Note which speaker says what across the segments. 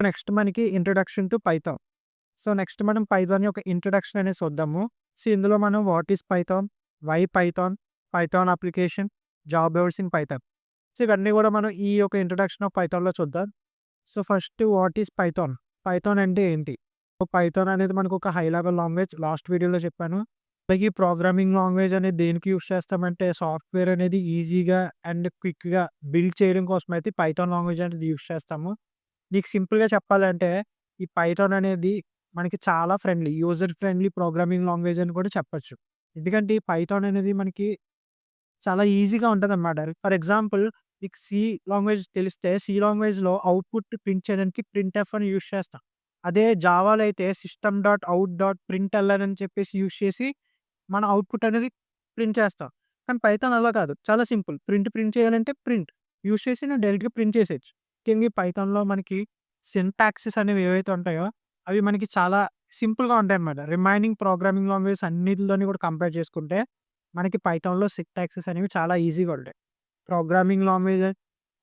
Speaker 1: Next మనకి introduction to Python. So, next మనం Python యొక్క ఇంట్రొడక్షన్ అనేది చూద్దాము. సో, ఇందులో మనం what is Python, why Python, Python application, job roles in Python. So, ఇవన్నీ కూడా మనం ఈ యొక్క ఇంట్రొడక్షన్ ఆఫ్ పైథాన్‌లో చూద్దాం. So, first what is Python? Python అంటే ఏంటి? సో, పైథాన్ అనేది మనకు ఒక హై లెవెల్ లాంగ్వేజ్. లాస్ట్ వీడియోలో చెప్పాను. అలాగే ఈ ప్రోగ్రామింగ్ లాంగ్వేజ్ అనేది దేనికి యూజ్ చేస్తామంటే సాఫ్ట్‌వేర్ అనేది ఈజీగా అండ్ క్విక్‌గా బిల్డ్ చేయడం కోసం అయితే పైథాన్ లాంగ్వేజ్ అనేది యూజ్ చేస్తాము. నీకు సింపుల్‌గా చెప్పాలంటే ఈ పైథాన్ అనేది మనకి చాలా friendly, user friendly programming language అని కూడా చెప్పొచ్చు. ఎందుకంటే ఈ పైథాన్ అనేది మనకి చాలా ఈజీగా ఉంటదనమాట. ఫర్ ఎగ్జాంపుల్ మీకు సి లాంగ్వేజ్ తెలిస్తే సి లాంగ్వేజ్‌లో అవుట్‌పుట్ ప్రింట్ చేయడానికి ప్రింట్ఎఫ్ అని యూజ్ చేస్తాం. అదే జావాలో అయితే system dot out dot println అని చెప్పేసి యూజ్ చేసి మన అవుట్‌పుట్ అనేది ప్రింట్ చేస్తాం. కానీ పైథాన్ అలా కాదు. చాలా సింపుల్. ప్రింట్ చేయాలంటే ప్రింట్ యూజ్ చేసి నువ్వు డైరెక్ట్‌గా ప్రింట్ చేసేయొచ్చు. ముఖ్యంగా ఈ పైథాన్‌లో మనకి సింటాక్సెస్ అనేవి ఏవైతే ఉంటాయో అవి మనకి చాలా సింపుల్‌గా ఉంటాయన్నమాట. రిమైనింగ్ ప్రోగ్రామింగ్ లాంగ్వేజెస్ అన్నిటితోని కూడా కంపేర్ చేసుకుంటే మనకి పైథాన్‌లో సింటాక్సెస్ అనేవి చాలా ఈజీగా ఉంటాయి. ప్రోగ్రామింగ్ లాంగ్వేజ్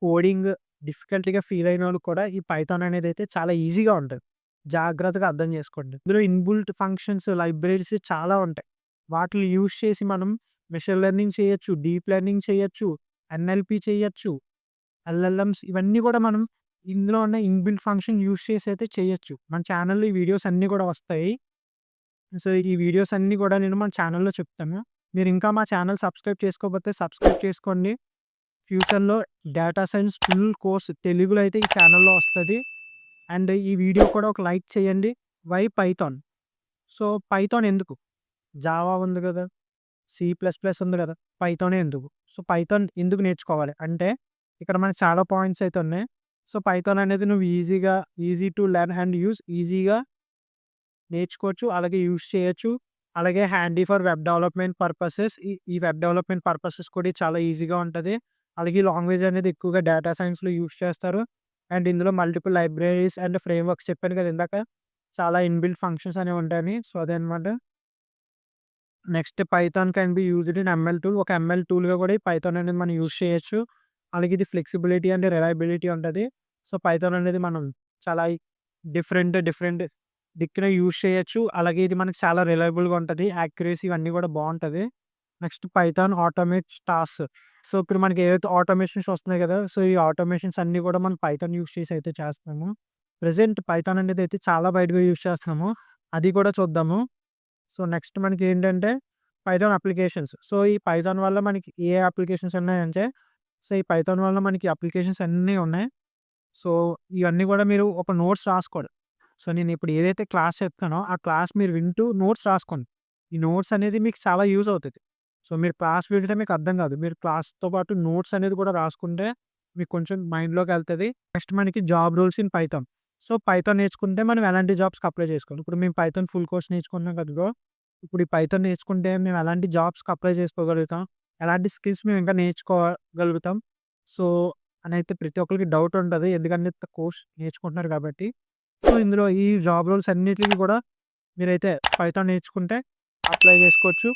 Speaker 1: కోడింగ్ డిఫికల్టీగా ఫీల్ అయినోళ్ళు కూడా ఈ పైథాన్ అనేదైతే చాలా ఈజీగా ఉంటది. జాగ్రత్తగా అర్థం చేసుకోండి. ఇందులో ఇన్‌బిల్ట్ ఫంక్షన్స్, లైబ్రరీస్ చాలా ఉంటాయి. వాటిని యూజ్ చేసి మనం మెషిన్ లెర్నింగ్ చేయొచ్చు, డీప్ లెర్నింగ్ చేయొచ్చు, ఎన్ఎల్‌పి చేయొచ్చు, ఎల్ఎల్ఎమ్స్ ఇవన్నీ కూడా మనం ఇందులో ఉన్న ఇన్‌బిల్ట్ ఫంక్షన్ యూజ్ చేసి అయితే చేయొచ్చు. మన ఛానెల్‌లో ఈ వీడియోస్ అన్నీ కూడా వస్తాయి. సో, ఈ వీడియోస్ అన్నీ కూడా నేను మన ఛానెల్‌లో చెప్తాను. మీరు ఇంకా మా ఛానెల్ సబ్స్క్రైబ్ చేసుకోకపోతే సబ్స్క్రైబ్ చేసుకోండి. ఫ్యూచర్‌లో డేటా సైన్స్ ఫుల్ కోర్స్ తెలుగులో అయితే ఈ ఛానెల్‌లో వస్తది. అండ్ ఈ వీడియో కూడా ఒక లైక్ చేయండి. Why Python? సో, పైథాన్ ఎందుకు? జావా ఉంది గదా! సి ప్లస్ ప్లస్ ఉంది గదా! పైథానే ఎందుకు? సో, పైథాన్ ఎందుకు నేర్చుకోవాలి? అంటే ఇక్కడ మనకు చాలా పాయింట్స్ అయితే ఉన్నాయి. సో, పైథాన్ అనేది నువ్వు easy to learn and use ఈజీగా నేర్చుకోవచ్చు. అలాగే యూజ్ చేయొచ్చు. అలాగే handy for web development purposes. ఈ వెబ్ డెవలప్‌మెంట్ పర్పసెస్ కూడా ఇది చాలా ఈజీగా ఉంటది. అలాగే ఈ లాంగ్వేజ్ అనేది ఎక్కువగా డేటా సైన్స్‌లో యూజ్ చేస్తారు. అండ్ ఇందులో మల్టిపుల్ లైబ్రరీస్ అండ్ ఫ్రేమ్‌వర్క్స్ చెప్పాను కదా ఇందాక. చాలా ఇన్‌బిల్ట్ ఫంక్షన్స్ అనేవి ఉంటాయని. సో, అదనమాట. Next Python can be used in ML tool. ఒక ఎంఎల్ టూల్‌గా కూడా ఈ పైథాన్ అనేది మనం యూజ్ చేయొచ్చు. అలాగే ఇది ఫ్లెక్సిబిలిటీ అండ్ రిలయబిలిటీ ఉంటది. సో, పైథాన్ అనేది మనం చాలా డిఫరెంట్ దిక్కున యూజ్ చేయొచ్చు. అలాగే ఇది మనకు చాలా రిలయబుల్‌గా ఉంటది. యాక్యురసీ ఇవన్నీ కూడా బావుంటది. Next python automates task. So, ఇప్పుడు మనకి ఏవైతే ఆటోమేషన్స్ వస్తున్నాయి కదా! సో, ఈ ఆటోమేషన్స్ అన్నీ కూడా మనం పైథాన్ యూజ్ చేసి అయితే చేస్తున్నాము. ప్రెజెంట్ పైథాన్ అనేది అయితే చాలా వైడ్‌గా యూజ్ చేస్తున్నాము. అది కూడా చూద్దాము. సో, నెక్స్ట్ మనకేంటంటే పైథాన్ అప్లికేషన్స్. సో, ఈ పైథాన్ వల్ల మనకి ఏ అప్లికేషన్స్ ఉన్నాయంటే, సో, ఈ పైథాన్ వల్ల మనకి అప్లికేషన్స్ అన్నీ ఉన్నాయి. సో, ఇవన్నీ కూడా మీరు ఒక నోట్స్ రాసుకోండి. సో, నేనిప్పుడు ఏదైతే క్లాస్ చెప్తానో, ఆ క్లాస్ మీరు వింటూ నోట్స్ రాసుకోండి. ఈ నోట్స్ అనేది మీకు చాలా యూజ్ అవుతది. సో, మీరు క్లాస్ వింటే మీకు అర్థం కాదు. మీరు క్లాస్‌తో పాటు నోట్స్ అనేది కూడా రాసుకుంటే మీకు కొంచెం మైండ్‌లోకెళ్తది. నెక్స్ట్ మనకి job roles in Python. So, Python నేర్చుకుంటే మనం ఎలాంటి జాబ్స్‌కి అప్లై చేసుకోవాలి. ఇప్పుడు మేము పైథాన్ ఫుల్ కోర్స్ నేర్చుకున్నాం కదా బ్రో! ఇప్పుడు ఈ పైథాన్ నేర్చుకుంటే మేము ఎలాంటి జాబ్స్‌కి అప్లై చేసుకోగలుగుతాం? ఎలాంటి స్కిల్స్ మేము ఇంకా నేర్చుకోగలుగుతాం? సో, అనైతే ప్రతి ఒక్కరికి డౌట్ ఉంటది. ఎందుకంటే కోర్స్ నేర్చుకుంటున్నారు కాబట్టి. సో, ఇందులో ఈ జాబ్ రోల్స్ అన్నిట్లికి కూడా మీరైతే పైథాన్ నేర్చుకుంటే అప్లై చేసుకోవచ్చు.